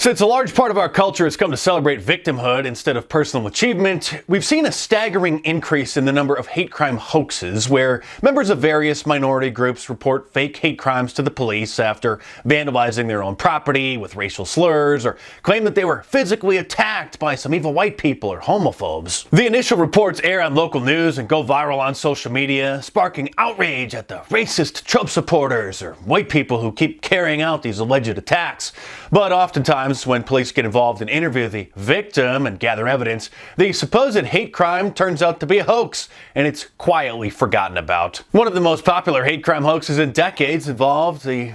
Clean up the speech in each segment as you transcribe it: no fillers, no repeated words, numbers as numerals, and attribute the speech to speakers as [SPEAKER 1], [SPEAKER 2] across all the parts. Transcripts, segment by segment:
[SPEAKER 1] Since a large part of our culture has come to celebrate victimhood instead of personal achievement, we've seen a staggering increase in the number of hate crime hoaxes where members of various minority groups report fake hate crimes to the police after vandalizing their own property with racial slurs or claim that they were physically attacked by some evil white people or homophobes. The initial reports air on local news and go viral on social media, sparking outrage at the racist Trump supporters or white people who keep carrying out these alleged attacks. But oftentimes, when police get involved and interview the victim and gather evidence, the supposed hate crime turns out to be a hoax, and it's quietly forgotten about. One of the most popular hate crime hoaxes in decades involved the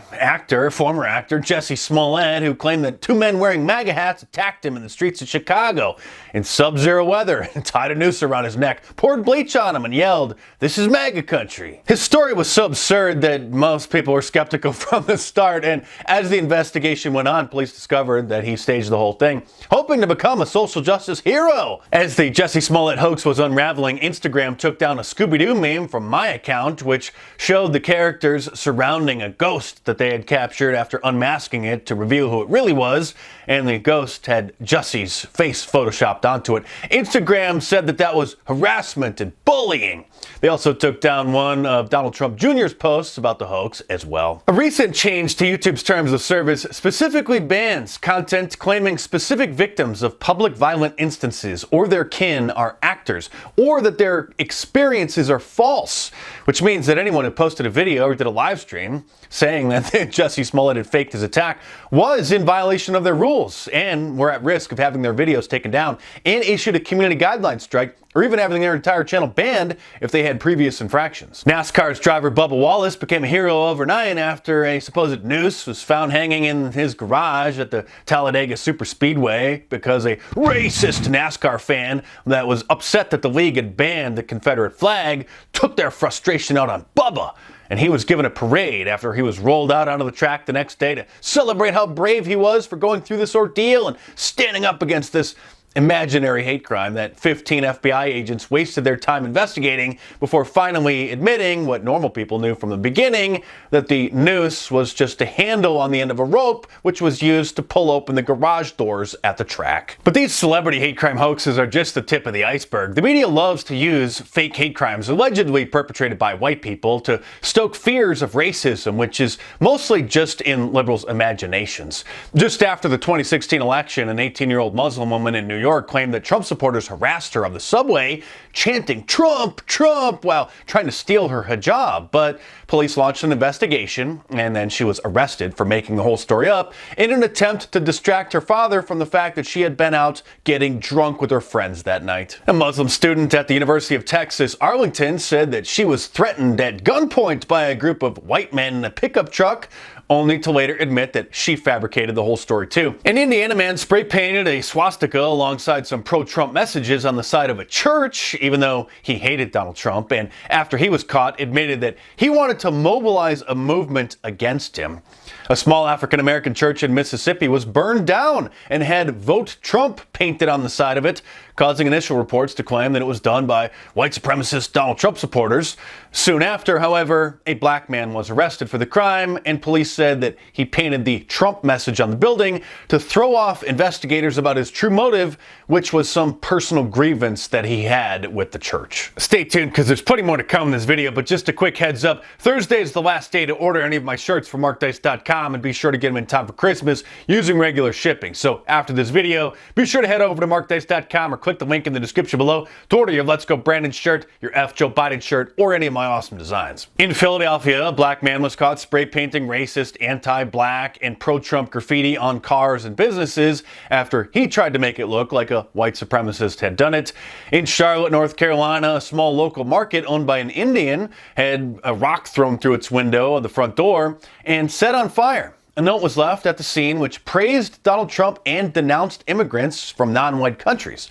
[SPEAKER 1] former actor Jussie Smollett, who claimed that two men wearing MAGA hats attacked him in the streets of Chicago in sub-zero weather and tied a noose around his neck, poured bleach on him, and yelled, "This is MAGA country." His story was so absurd that most people were skeptical from the start, and as the investigation went on, police discovered that he staged the whole thing, hoping to become a social justice hero. As the Jussie Smollett hoax was unraveling, Instagram took down a Scooby-Doo meme from my account, which showed the characters surrounding a ghost that they had captured after unmasking it to reveal who it really was, and the ghost had Jussie's face photoshopped onto it. Instagram said that that was harassment and bullying. They also took down one of Donald Trump Jr.'s posts about the hoax as well. A recent change to YouTube's terms of service specifically bans content claiming specific victims of public violent instances or their kin are actors, or that their experiences are false, which means that anyone who posted a video or did a live stream saying that Jussie Smollett had faked his attack was in violation of their rules and were at risk of having their videos taken down and issued a community guidelines strike, or even having their entire channel banned if they had previous infractions. NASCAR's driver Bubba Wallace became a hero overnight after a supposed noose was found hanging in his garage at the Talladega Superspeedway because a racist NASCAR fan that was upset that the league had banned the Confederate flag took their frustration out on Bubba. And he was given a parade after he was rolled out onto the track the next day to celebrate how brave he was for going through this ordeal and standing up against this imaginary hate crime that 15 FBI agents wasted their time investigating before finally admitting what normal people knew from the beginning, that the noose was just a handle on the end of a rope which was used to pull open the garage doors at the track. But these celebrity hate crime hoaxes are just the tip of the iceberg. The media loves to use fake hate crimes allegedly perpetrated by white people to stoke fears of racism, which is mostly just in liberals' imaginations. Just after the 2016 election, an 18-year-old Muslim woman in New York claimed that Trump supporters harassed her on the subway, chanting "Trump, Trump," while trying to steal her hijab. But police launched an investigation, and then she was arrested for making the whole story up in an attempt to distract her father from the fact that she had been out getting drunk with her friends that night. A Muslim student at the University of Texas, Arlington, said that she was threatened at gunpoint by a group of white men in a pickup truck, only to later admit that she fabricated the whole story too. An Indiana man spray painted a swastika alongside some pro-Trump messages on the side of a church, even though he hated Donald Trump, and after he was caught, admitted that he wanted to mobilize a movement against him. A small African-American church in Mississippi was burned down and had "Vote Trump" painted on the side of it, causing initial reports to claim that it was done by white supremacist Donald Trump supporters. Soon after, however, a black man was arrested for the crime, and police said that he painted the Trump message on the building to throw off investigators about his true motive, which was some personal grievance that he had with the church. Stay tuned, because there's plenty more to come in this video, but just a quick heads up, Thursday is the last day to order any of my shirts from markdice.com, and be sure to get them in time for Christmas using regular shipping. So after this video, be sure to head over to markdice.com or click the link in the description below to order your Let's Go Brandon shirt, your F Joe Biden shirt, or any of my awesome designs. In Philadelphia, a black man was caught spray painting racist, anti-black, and pro-Trump graffiti on cars and businesses after he tried to make it look like a white supremacist had done it. In Charlotte, North Carolina, a small local market owned by an Indian had a rock thrown through its window of the front door and set on fire. A note was left at the scene which praised Donald Trump and denounced immigrants from non-white countries.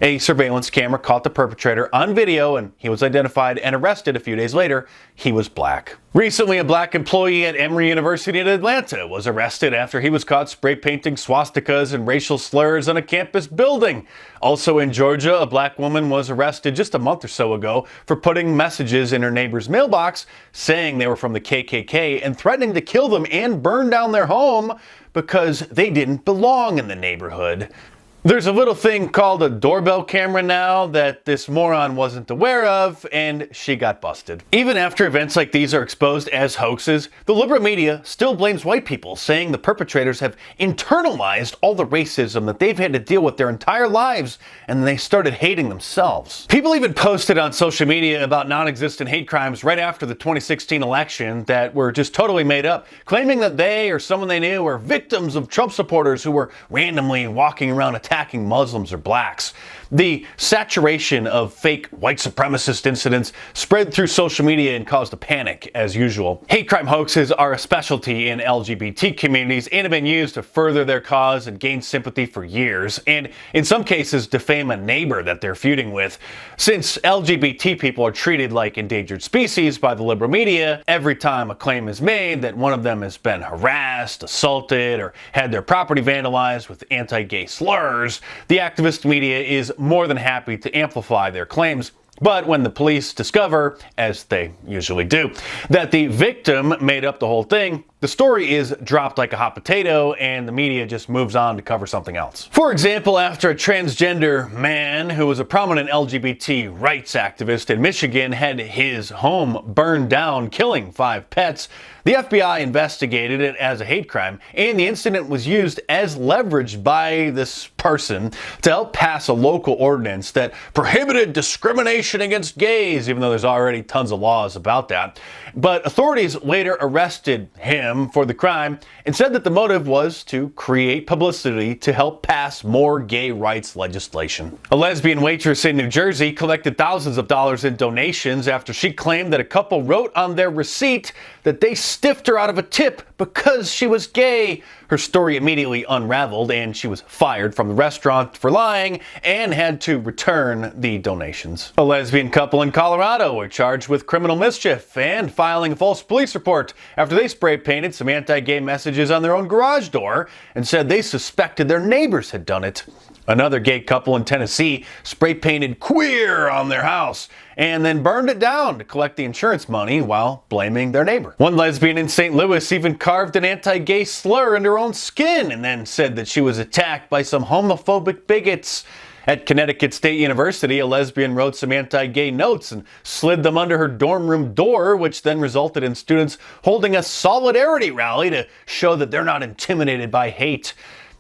[SPEAKER 1] A surveillance camera caught the perpetrator on video, and he was identified and arrested a few days later. He was black. Recently, a black employee at Emory University in Atlanta was arrested after he was caught spray painting swastikas and racial slurs on a campus building. Also in Georgia, a black woman was arrested just a month or so ago for putting messages in her neighbor's mailbox saying they were from the KKK and threatening to kill them and burn down their home because they didn't belong in the neighborhood. There's a little thing called a doorbell camera now that this moron wasn't aware of, and she got busted. Even after events like these are exposed as hoaxes, the liberal media still blames white people, saying the perpetrators have internalized all the racism that they've had to deal with their entire lives, and they started hating themselves. People even posted on social media about non-existent hate crimes right after the 2016 election that were just totally made up, claiming that they or someone they knew were victims of Trump supporters who were randomly walking around attacking Muslims or blacks. The saturation of fake white supremacist incidents spread through social media and caused a panic, as usual. Hate crime hoaxes are a specialty in LGBT communities and have been used to further their cause and gain sympathy for years, and in some cases defame a neighbor that they're feuding with. Since LGBT people are treated like endangered species by the liberal media, every time a claim is made that one of them has been harassed, assaulted, or had their property vandalized with anti-gay slurs, the activist media is more than happy to amplify their claims. But when the police discover, as they usually do, that the victim made up the whole thing, the story is dropped like a hot potato and the media just moves on to cover something else. For example, after a transgender man who was a prominent LGBT rights activist in Michigan had his home burned down, killing 5 pets, the FBI investigated it as a hate crime, and the incident was used as leverage by this person to help pass a local ordinance that prohibited discrimination against gays, even though there's already tons of laws about that. But authorities later arrested him for the crime and said that the motive was to create publicity to help pass more gay rights legislation. A lesbian waitress in New Jersey collected thousands of dollars in donations after she claimed that a couple wrote on their receipt that they stiffed her out of a tip because she was gay. Her story immediately unraveled and she was fired from the restaurant for lying and had to return the donations. A lesbian couple in Colorado were charged with criminal mischief and filing a false police report after they spray painted some anti-gay messages on their own garage door and said they suspected their neighbors had done it. Another gay couple in Tennessee spray painted "queer" on their house and then burned it down to collect the insurance money while blaming their neighbor. One lesbian in St. Louis even carved an anti-gay slur into her own skin and then said that she was attacked by some homophobic bigots. At Connecticut State University, a lesbian wrote some anti-gay notes and slid them under her dorm room door, which then resulted in students holding a solidarity rally to show that they're not intimidated by hate.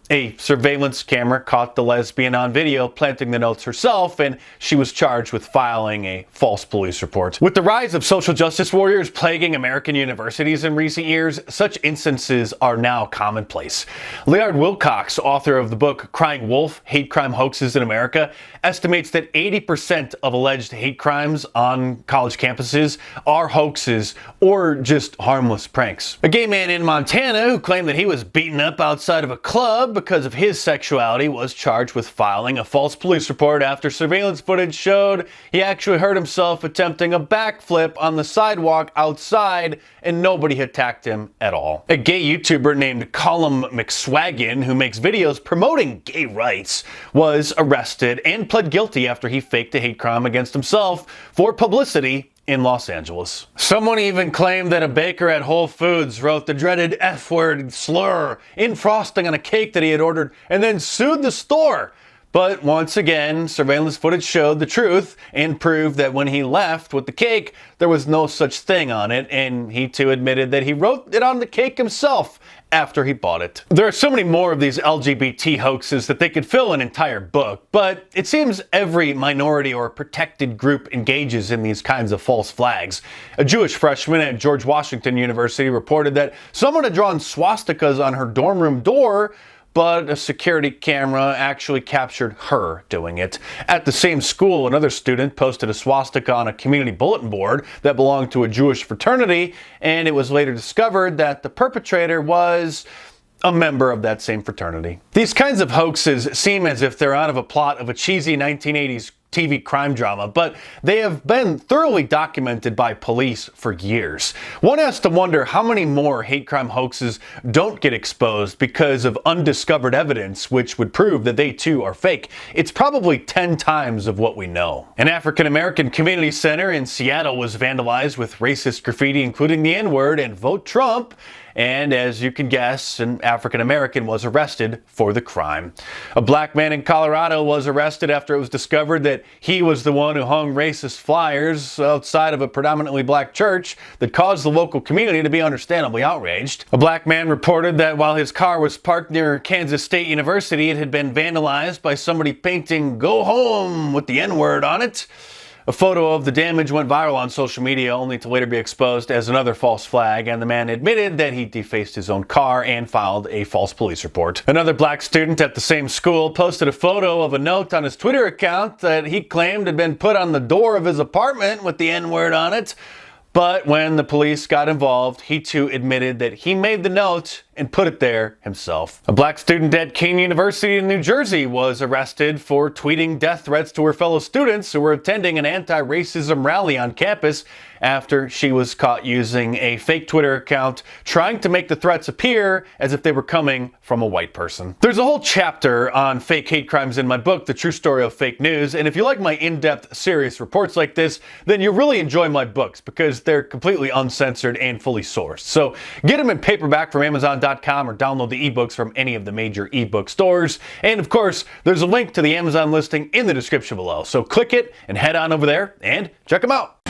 [SPEAKER 1] A surveillance camera caught the lesbian on video planting the notes herself, and she was charged with filing a false police report. With the rise of social justice warriors plaguing American universities in recent years, such instances are now commonplace. Leard Wilcox, author of the book Crying Wolf: Hate Crime Hoaxes in America, estimates that 80% of alleged hate crimes on college campuses are hoaxes or just harmless pranks. A gay man in Montana who claimed that he was beaten up outside of a club because of his sexuality was charged with filing a false police report after surveillance footage showed he actually hurt himself attempting a backflip on the sidewalk outside and nobody attacked him at all. A gay YouTuber named Colum McSwaggin, who makes videos promoting gay rights, was arrested and pled guilty after he faked a hate crime against himself for publicity in Los Angeles. Someone even claimed that a baker at Whole Foods wrote the dreaded F-word slur in frosting on a cake that he had ordered and then sued the store. But once again, surveillance footage showed the truth and proved that when he left with the cake, there was no such thing on it, and he too admitted that he wrote it on the cake himself after he bought it. There are so many more of these LGBT hoaxes that they could fill an entire book, but it seems every minority or protected group engages in these kinds of false flags. A Jewish freshman at George Washington University reported that someone had drawn swastikas on her dorm room door, but a security camera actually captured her doing it. At the same school, another student posted a swastika on a community bulletin board that belonged to a Jewish fraternity, and it was later discovered that the perpetrator was a member of that same fraternity. These kinds of hoaxes seem as if they're out of a plot of a cheesy 1980s TV crime drama, but they have been thoroughly documented by police for years. One has to wonder how many more hate crime hoaxes don't get exposed because of undiscovered evidence which would prove that they too are fake. It's probably 10 times of what we know. An African American community center in Seattle was vandalized with racist graffiti including the N-word and "Vote Trump," and as you can guess, an African American was arrested for the crime. A black man in Colorado was arrested after it was discovered that he was the one who hung racist flyers outside of a predominantly black church that caused the local community to be understandably outraged. A black man reported that while his car was parked near Kansas State University, it had been vandalized by somebody painting "Go Home" with the N-word on it. A photo of the damage went viral on social media, only to later be exposed as another false flag, and the man admitted that he defaced his own car and filed a false police report. Another black student at the same school posted a photo of a note on his Twitter account that he claimed had been put on the door of his apartment with the N-word on it. But when the police got involved, he too admitted that he made the note and put it there himself. A black student at Kean University in New Jersey was arrested for tweeting death threats to her fellow students who were attending an anti-racism rally on campus after she was caught using a fake Twitter account trying to make the threats appear as if they were coming from a white person. There's a whole chapter on fake hate crimes in my book, The True Story of Fake News, and if you like my in-depth, serious reports like this, then you'll really enjoy my books because they're completely uncensored and fully sourced. So get them in paperback from Amazon.com or download the ebooks from any of the major ebook stores. And of course, there's a link to the Amazon listing in the description below. So click it and head on over there and check them out.